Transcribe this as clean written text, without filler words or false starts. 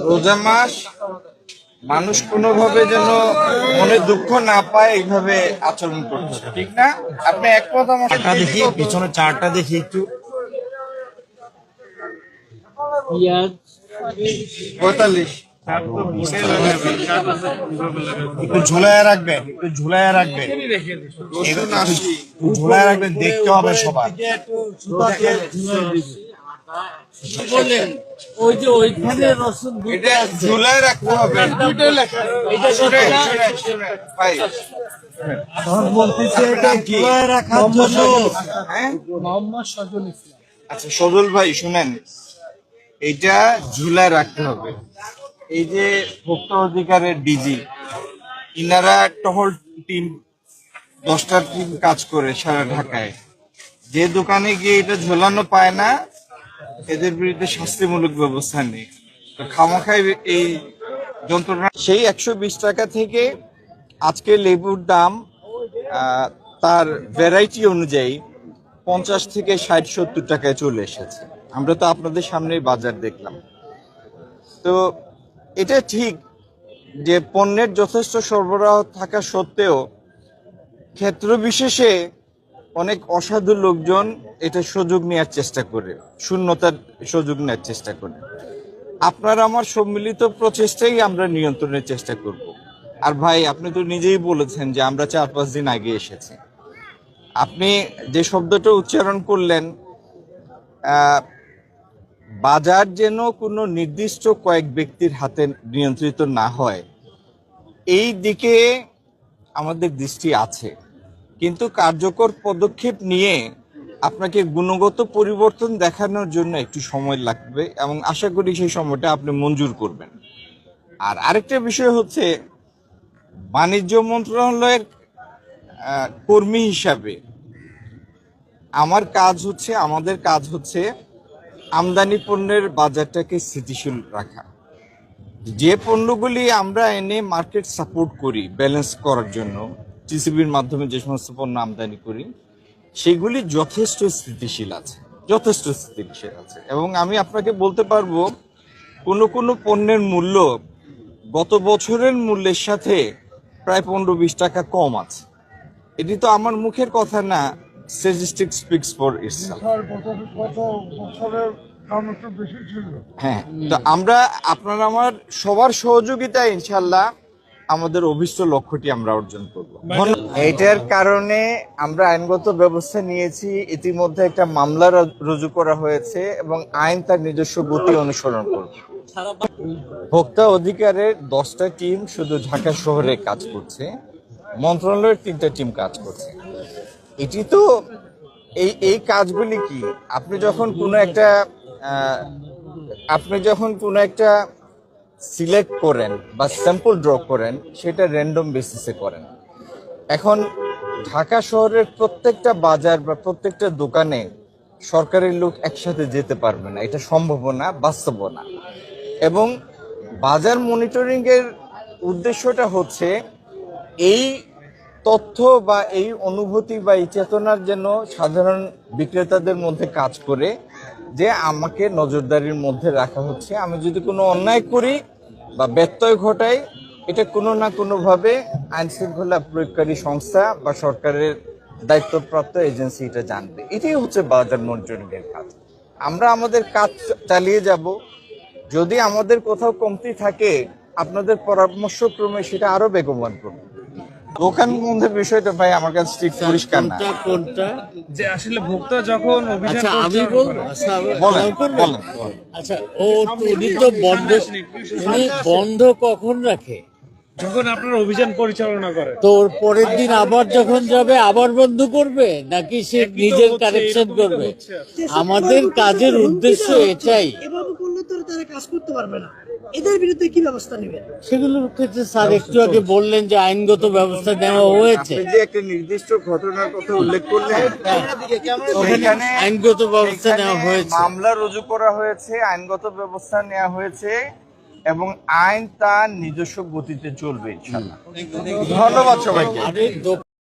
রোজা মাস মানুষ কোনোভাবে যেন মনে দুঃখ না পায় এইভাবে আচরণ করছে, ঠিক না? আপনি একমত আমার সাথে? চারটা দেখি, পিছনে চারটা দেখি একটু। 45 একটু ঝুলাইয়া রাখবেন, একটু ঝুলাইয়া রাখবেন, রসুন 80 একটু ঝুলাইয়া রাখবেন, দেখতে হবে সবার। ওই যে ওইখানে রসুন এটা ঝুলায় রাখতে হবে। শুনেন, শুনেন, ভাই নাম কি? হ্যাঁ? আচ্ছা সজল ভাই শুনেন, এইটা ঝুলায় রাখতে হবে। এই যে ভোক্তা অধিকারের ডিজি, ইনারা টহল টিম 10টা টিম কাজ করে সারা ঢাকায়। যে দোকানে গিয়ে এটা ঝোলানো পায় না, এদের বিরুদ্ধে শাস্তিমূলক ব্যবস্থা নেই। তো খামাখাই এই যন্ত্রণা। সেই 120 টাকা থেকে আজকে লেবুর দাম তার ভ্যারাইটি অনুযায়ী 50 থেকে 60-70 টাকায় চলে এসেছে। আমরা তো আপনাদের সামনেই বাজার দেখলাম। তো এটা ঠিক যে পণ্যের যথেষ্ট সরবরাহ থাকা সত্ত্বেও ক্ষেত্র বিশেষে অনেক অসাধু লোকজন এটা সুযোগ নেওয়ার চেষ্টা করে, শূন্যতার সুযোগ নেওয়ার চেষ্টা করে। আপনার আমার সম্মিলিত প্রচেষ্টাই আমরা নিয়ন্ত্রণের চেষ্টা করব। আর ভাই আপনি তো নিজেই বলেছেন যে আমরা 4-5 দিন আগে এসেছি। আপনি যে শব্দটা উচ্চারণ করলেন, বাজার যেন কোনো নির্দিষ্ট কয়েক ব্যক্তির হাতে নিয়ন্ত্রিত না হয়, এই দিকে আমাদের দৃষ্টি আছে। কিন্তু কার্যকর পদক্ষেপ নিয়ে আপনাকে গুণগত পরিবর্তন দেখানোর জন্য একটু সময় লাগবে এবং আশা করি সেই সময়টা আপনি মঞ্জুর করবেন। আর আরেকটা বিষয় হচ্ছে, বাণিজ্য মন্ত্রণালয়ের কর্মী হিসাবে আমাদের কাজ হচ্ছে আমদানি পণ্যের বাজারটাকে স্থিতিশীল রাখা। যে পণ্যগুলি আমরা এনে মার্কেট সাপোর্ট করি ব্যালেন্স করার জন্য, টিসিবির মাধ্যমে যে সমস্ত পণ্য আমদানি করি, সেগুলি যথেষ্ট স্থিতিশীল আছে, যথেষ্ট স্থিতিশীল আছে। এবং আমি আপনাকে বলতে পারবো কোনো পণ্যের মূল্য গত বছরের মূল্যের সাথে প্রায় 15-20 টাকা কম আছে। এটি তো আমার মুখের কথা না, স্ট্যাটিস্টিক্স স্পিক্স ফর ইটসেলফ। হ্যাঁ, তো আমরা আপনার আমার সবার সহযোগিতায় ইনশাল্লাহ আমাদের অভিষ্ট লক্ষ্যটি আমরা অর্জন করব। এইটার কারণে আমরা আইনগত ব্যবস্থা নিয়েছি। ইতিমধ্যে একটা মামলা রুজু করা হয়েছে এবং আইন তার নিজস্ব গতি অনুসরণ করবে। ভোক্তা অধিকারের 10টা টিম শুধু ঢাকা শহরে কাজ করছে, মন্ত্রণালয়ের 3টা টিম কাজ করছে। এটি তো এই কাজগুলি কি, আপনি যখন কোনো একটা সিলেক্ট করেন বা স্যাম্পল ড্র করেন, সেটা র্যান্ডম বেসিসে করেন। এখন ঢাকা শহরের প্রত্যেকটা বাজার বা প্রত্যেকটা দোকানে সরকারের লোক একসাথে যেতে পারবে না, এটা সম্ভব না, বাস্তব না। এবং বাজার মনিটরিং এর উদ্দেশ্যটা হচ্ছে এই তথ্য বা এই অনুভূতি বা এই চেতনার যেন সাধারণ বিক্রেতাদের মধ্যে কাজ করে, যে আমাকে নজরদারির মধ্যে রাখা হচ্ছে। আমি যদি কোনো অন্যায় করি বা ব্যত্যয় ঘটাই, এটা কোনো না কোনোভাবে আইন শৃঙ্খলা প্রয়োগকারী সংস্থা বা সরকারের দায়িত্বপ্রাপ্ত এজেন্সি এটা জানবে। এটাই হচ্ছে বাজার মনিটরিং এর কাজ। আমরা আমাদের কাজ চালিয়ে যাব। যদি আমাদের কোথাও কমতি থাকে, আপনাদের পরামর্শক্রমে সেটা আরো বেগবান করবে। দোকান বন্ধের বিষয়টা ভাই আমার কাছে ঠিক পরিষ্কার না। কোনটা যে আসলে ভোক্তা যখন অভিযান আমি বলবো আচ্ছা উনি তো বন্ধ কখন রাখে? যখন আপনার অভিযান পরিচালনা করে, তোর পরের দিন আবার যখন যাবে আবার বন্ধ করবে, নাকি সে নিজের কারেকশন করবে? আমাদের কাজের উদ্দেশ্য এটাই। এভাবে করলে তো তারা কাজ করতে পারবে না। এদের বিরুদ্ধে কি ব্যবস্থা নেবেন? সেগুলোর ক্ষেত্রে স্যার একটু আগে বললেন যে আইনগত ব্যবস্থা নেওয়া হয়েছে। আপনি যে একটা নির্দিষ্ট ঘটনার কথা উল্লেখ করলেন, ওখানে আইনগত ব্যবস্থা নেওয়া হয়েছে, মামলা রুজু করা হয়েছে, আইনগত ব্যবস্থা নেওয়া হয়েছে এবং আইন তার নিজস্ব গতিতে চলবে ইনশাআল্লাহ। ধন্যবাদ সবাইকে।